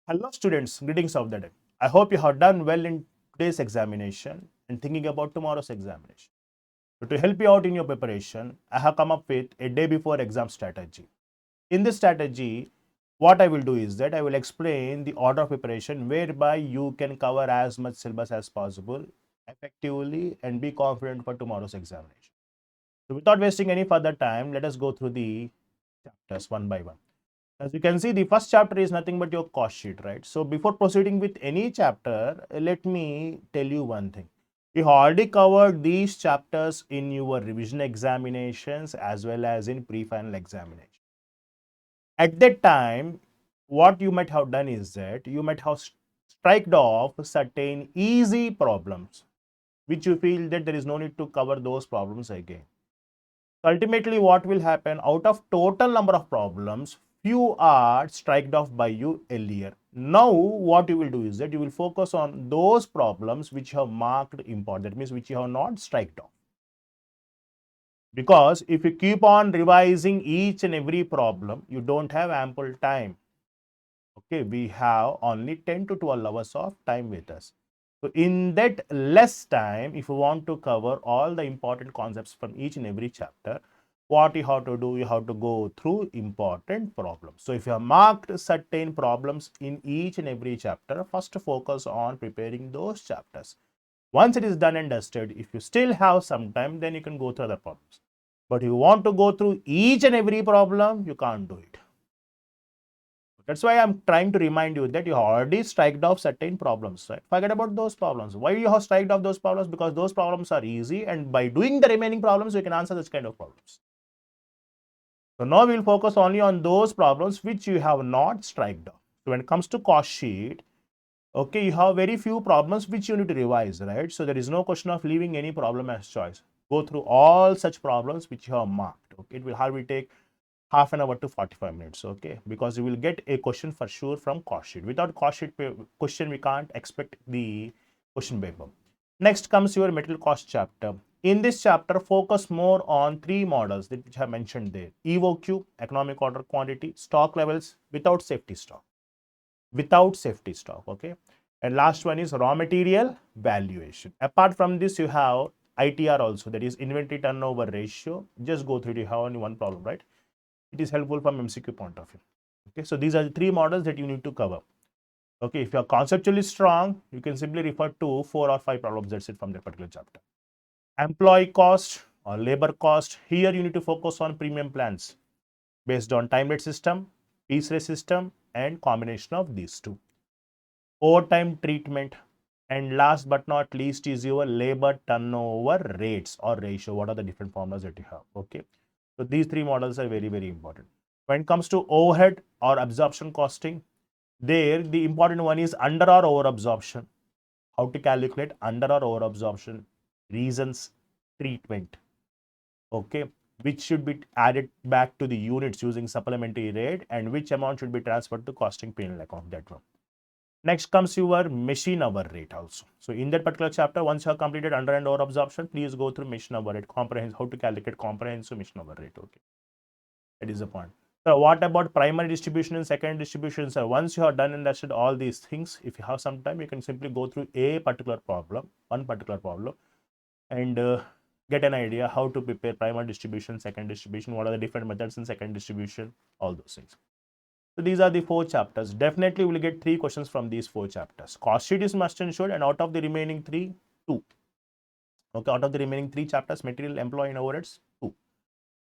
Hello students, greetings of the day. I hope you have done well in today's examination and thinking about tomorrow's examination. So to help you out in your preparation, I have come up with a day before exam strategy. In this strategy, what I will do is that I will explain the order of preparation whereby you can cover as much syllabus as possible effectively and be confident for tomorrow's examination. So without wasting any further time, let us go through the chapters one by one. As you can see, the first chapter is nothing but your cost sheet, right? So before proceeding with any chapter, let me tell you one thing. We already covered these chapters in your revision examinations as well as in pre-final examination. At that time, what you might have done is that you might have striked off certain easy problems, which you feel that there is no need to cover those problems again. Ultimately, what will happen out of total number of problems, few are striked off by you earlier. Now, what you will do is that you will focus on those problems which you have marked important. That means which you have not striked off. Because if you keep on revising each and every problem, you don't have ample time. Okay, we have only 10 to 12 hours of time with us. So in that less time, if you want to cover all the important concepts from each and every chapter, what you have to do, you have to go through important problems. So if you have marked certain problems in each and every chapter, first focus on preparing those chapters. Once it is done and dusted, if you still have some time, then you can go through other problems. But if you want to go through each and every problem, you can't do it. That's why I'm trying to remind you that you already striked off certain problems, right? Forget about those problems. Why you have striked off those problems? Because those problems are easy, and by doing the remaining problems, you can answer this kind of problems. So now we'll focus only on those problems which you have not striked off. So when it comes to cost sheet, okay, you have very few problems which you need to revise, right? So there is no question of leaving any problem as choice. Go through all such problems which you have marked. Okay, it will hardly take half an hour to 45 minutes, okay, because you will get a question for sure from cost sheet. Without cost sheet question, we can't expect the question paper. Next comes your material cost chapter. In this chapter, focus more on three models that which I mentioned there: EOQ, economic order quantity, stock levels without safety stock, okay, and last one is raw material valuation. Apart from this, you have ITR also, that is inventory turnover ratio. Just go through it. You have only one problem, right? It is helpful from MCQ point of view. Okay, so these are the three models that you need to cover. Okay, if you are conceptually strong, you can simply refer to 4 or 5 problems. That's it from that particular chapter. Employee cost or labor cost. Here you need to focus on premium plans based on time rate system, piece rate system, and combination of these two. Overtime treatment. And last but not least is your labor turnover rates or ratio. What are the different formulas that you have? Okay. So these three models are very, very important. When it comes to overhead or absorption costing, there the important one is under or over absorption. How to calculate under or over absorption, reasons, treatment. Okay. Which should be added back to the units using supplementary rate, and which amount should be transferred to costing P&L account. That one. Next comes your machine hour rate also. So in that particular chapter, once you have completed under and over absorption, please go through machine hour rate, comprehensive, how to calculate comprehensive machine hour rate. Okay, that is the point. So what about primary distribution and secondary distribution? So once you have done and understood all these things, if you have some time, you can simply go through a particular problem, one particular problem, and get an idea how to prepare primary distribution, second distribution, what are the different methods in second distribution, all those things. So these are the 4 chapters. Definitely we will get 3 questions from these 4 chapters. Cost sheet is must and should, and out of the remaining 3, 2. Okay, out of the remaining 3 chapters, material, employee and overheads, 2.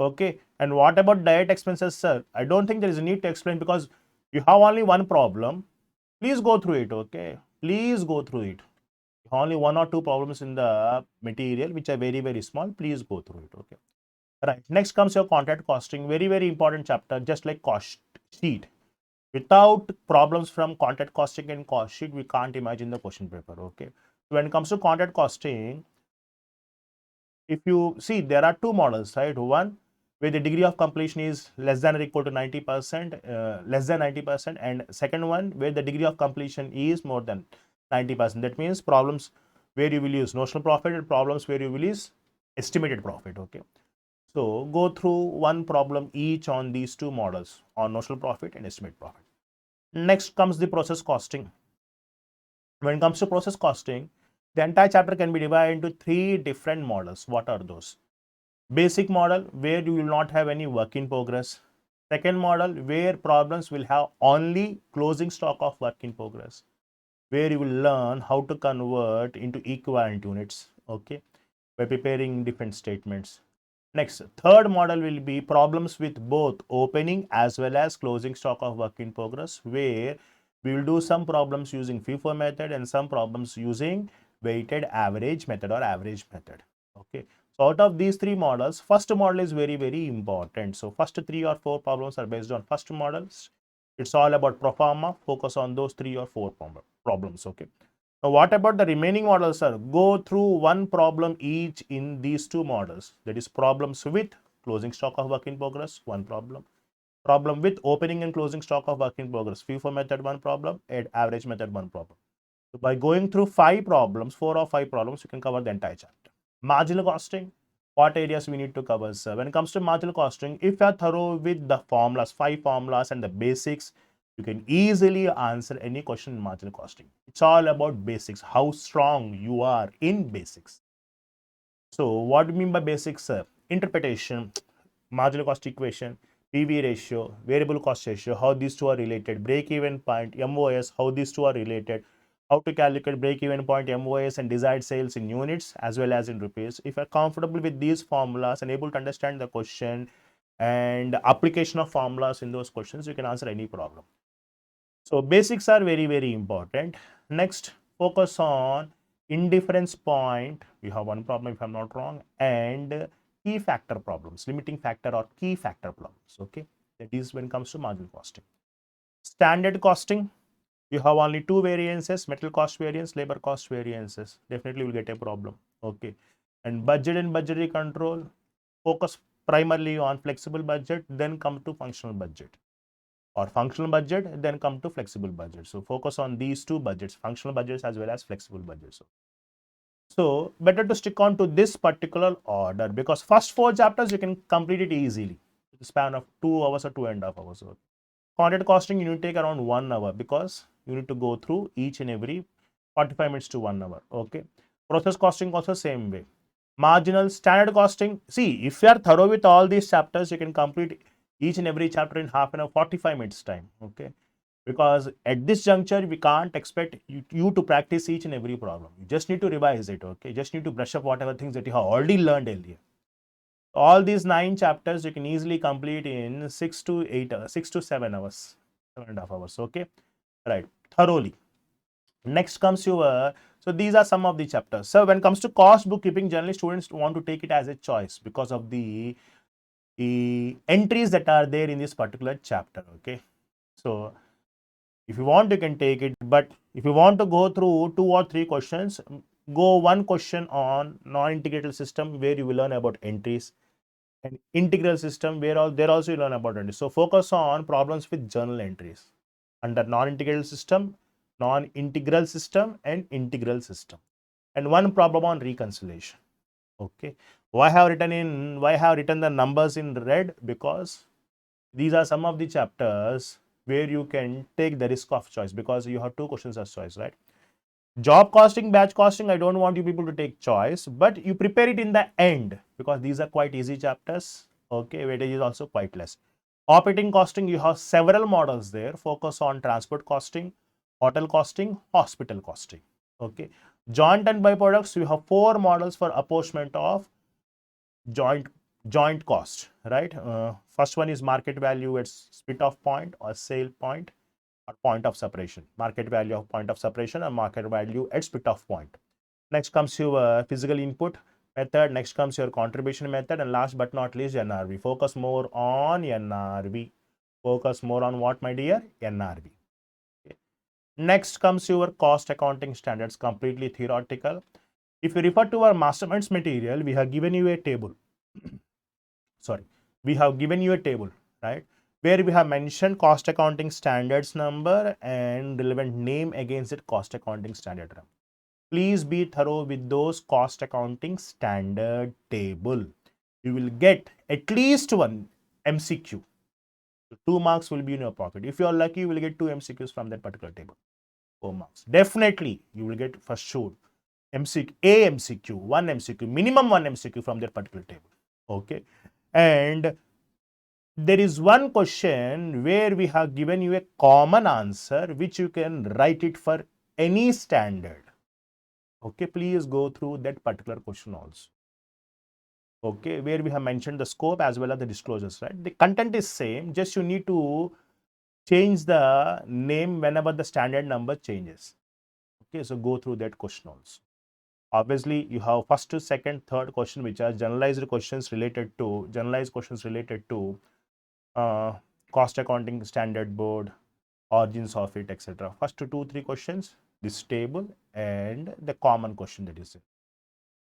Okay, and what about direct expenses, sir? I don't think there is a need to explain because you have only one problem. Please go through it, okay? Please go through it. Only 1 or 2 problems in the material which are very, very small. Please go through it, okay? Right. Next comes your contract costing. Very, very important chapter, just like cost sheet. Without problems from contract costing and cost sheet, we can't imagine the question paper, okay? When it comes to contract costing, if you see, there are 2 models, right? One where the degree of completion is less than or equal to 90%, less than 90%, and second one where the degree of completion is more than 90%. That means problems where you will use notional profit and problems where you will use estimated profit, okay? So go through one problem each on these 2 models, on notional profit and estimate profit. Next comes the process costing. When it comes to process costing, the entire chapter can be divided into three different models. What are those? Basic model, where you will not have any work in progress. Second model, where problems will have only closing stock of work in progress, where you will learn how to convert into equivalent units, okay, by preparing different statements. Next, third model will be problems with both opening as well as closing stock of work in progress, where we will do some problems using FIFO method and some problems using weighted average method or average method. Okay. So out of these three models, first model is very, very important. So first 3 or 4 problems are based on first models. It's all about pro forma, focus on those 3 or 4 problems. Okay. Now, what about the remaining models, sir? Go through one problem each in these two models. That is problems with closing stock of work in progress, one problem. Problem with opening and closing stock of work in progress, FIFO method, one problem, and average method, one problem. So by going through 5 problems, 4 or 5 problems, you can cover the entire chapter. Marginal costing, what areas we need to cover, sir? When it comes to marginal costing, if you are thorough with the formulas, 5 formulas and the basics, you can easily answer any question in marginal costing. It's all about basics, how strong you are in basics. So what do you mean by basics, sir? Interpretation, marginal cost equation, PV ratio, variable cost ratio, how these two are related, break-even point, MOS, how these two are related, how to calculate break-even point, MOS, and desired sales in units as well as in rupees. If you're comfortable with these formulas and able to understand the question and application of formulas in those questions, you can answer any problem. So basics are very, very important. Next, focus on indifference point. We have one problem if I'm not wrong, and key factor problems, limiting factor or key factor problems. Okay, that is when it comes to marginal costing. Standard costing, you have only two variances, metal cost variance, labor cost variances. Definitely will get a problem. Okay, and budget and budgetary control, focus primarily on flexible budget, then come to functional budget, or functional budget, then come to flexible budget. So focus on these two budgets, functional budgets as well as flexible budgets. So better to stick on to this particular order, because first 4 chapters you can complete it easily, the span of 2 hours or 2.5 hours. Content costing, you need to take around 1 hour, because you need to go through each and every 45 minutes to 1 hour. Okay. Process costing also same way. Marginal, standard costing, see, if you are thorough with all these chapters, you can complete each and every chapter in half an hour, 45 minutes time. Okay, because at this juncture we can't expect you to practice each and every problem. You just need to revise it. Okay, you just need to brush up whatever things that you have already learned earlier. All these 9 chapters you can easily complete in 6 to 8 hours, 6 to 7 hours, 7.5 hours. Okay, right, thoroughly. Next comes your, so these are some of the chapters. So when it comes to cost bookkeeping, generally students want to take it as a choice because of the entries that are there in this particular chapter. Okay, so if you want, you can take it, but if you want to go through 2 or 3 questions, go one question on non-integrated system, where you will learn about entries, and integral system, where there also you learn about entries. So focus on problems with journal entries under non-integral system, non-integral system, and integral system, and one problem on reconciliation. Okay, why I have written the numbers in red? Because these are some of the chapters where you can take the risk of choice, because you have 2 questions as choice, right? Job costing, batch costing, I don't want you people to take choice, but you prepare it in the end, because these are quite easy chapters. Okay, weightage is also quite less. Operating costing, you have several models there. Focus on transport costing, hotel costing, hospital costing. Okay, joint and byproducts, you have 4 models for apportionment of joint cost, right? First one is market value at split off point or sale point or point of separation, market value of point of separation and market value at split off point. Next comes your physical input method. Next comes your contribution method, and last but not least, NRV. Focus more on NRV. Focus more on what, my dear? NRV. Okay. Next comes your cost accounting standards, completely theoretical. If you refer to our masterminds material, we have given you a table. Sorry, we have given you a table, right, where we have mentioned cost accounting standards number and relevant name against it, cost accounting standard number. Please be thorough with those cost accounting standard table. You will get at least one MCQ. So 2 marks will be in your pocket. If you are lucky, you will get 2 MCQs from that particular table. 4 marks. Definitely, you will get for sure a MCQ, 1 MCQ, minimum 1 MCQ from that particular table. Okay. And there is one question where we have given you a common answer which you can write it for any standard. Okay, please go through that particular question also. Okay, where we have mentioned the scope as well as the disclosures, right? The content is same, just you need to change the name whenever the standard number changes. Okay, so go through that question also. Obviously, you have first, second, third question, which are generalized questions related to uh, cost accounting standard board, origins of it, etc. First 2-3 questions, this table and the common question that is it.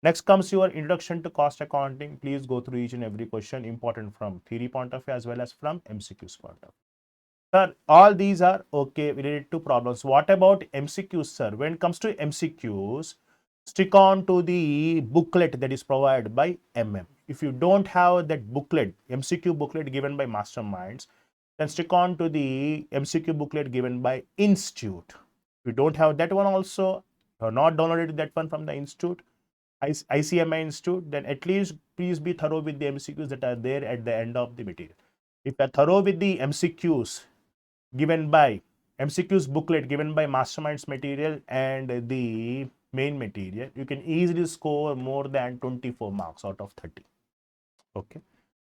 Next comes your introduction to cost accounting. Please go through each and every question, important from theory point of view as well as from MCQs point of view. Sir, all these are okay related to problems. What about MCQs, sir? When it comes to MCQs, stick on to the booklet that is provided by MM. If you don't have that booklet, MCQ booklet given by Masterminds, then stick on to the MCQ booklet given by Institute. If you don't have that one also, or not downloaded that one from the Institute, ICMA Institute, then at least please be thorough with the MCQs that are there at the end of the material. If you are thorough with the MCQs given by MCQs booklet given by Masterminds material and the main material, you can easily score more than 24 marks out of 30. Okay.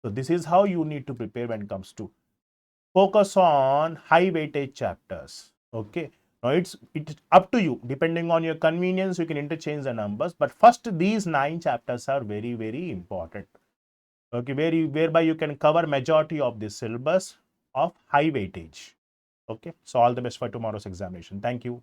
So this is how you need to prepare when it comes to focus on high weightage chapters. Okay. Now it's up to you. Depending on your convenience, you can interchange the numbers. But first, these 9 chapters are very, very important. Okay, whereby you can cover majority of the syllabus of high weightage. Okay, so all the best for tomorrow's examination. Thank you.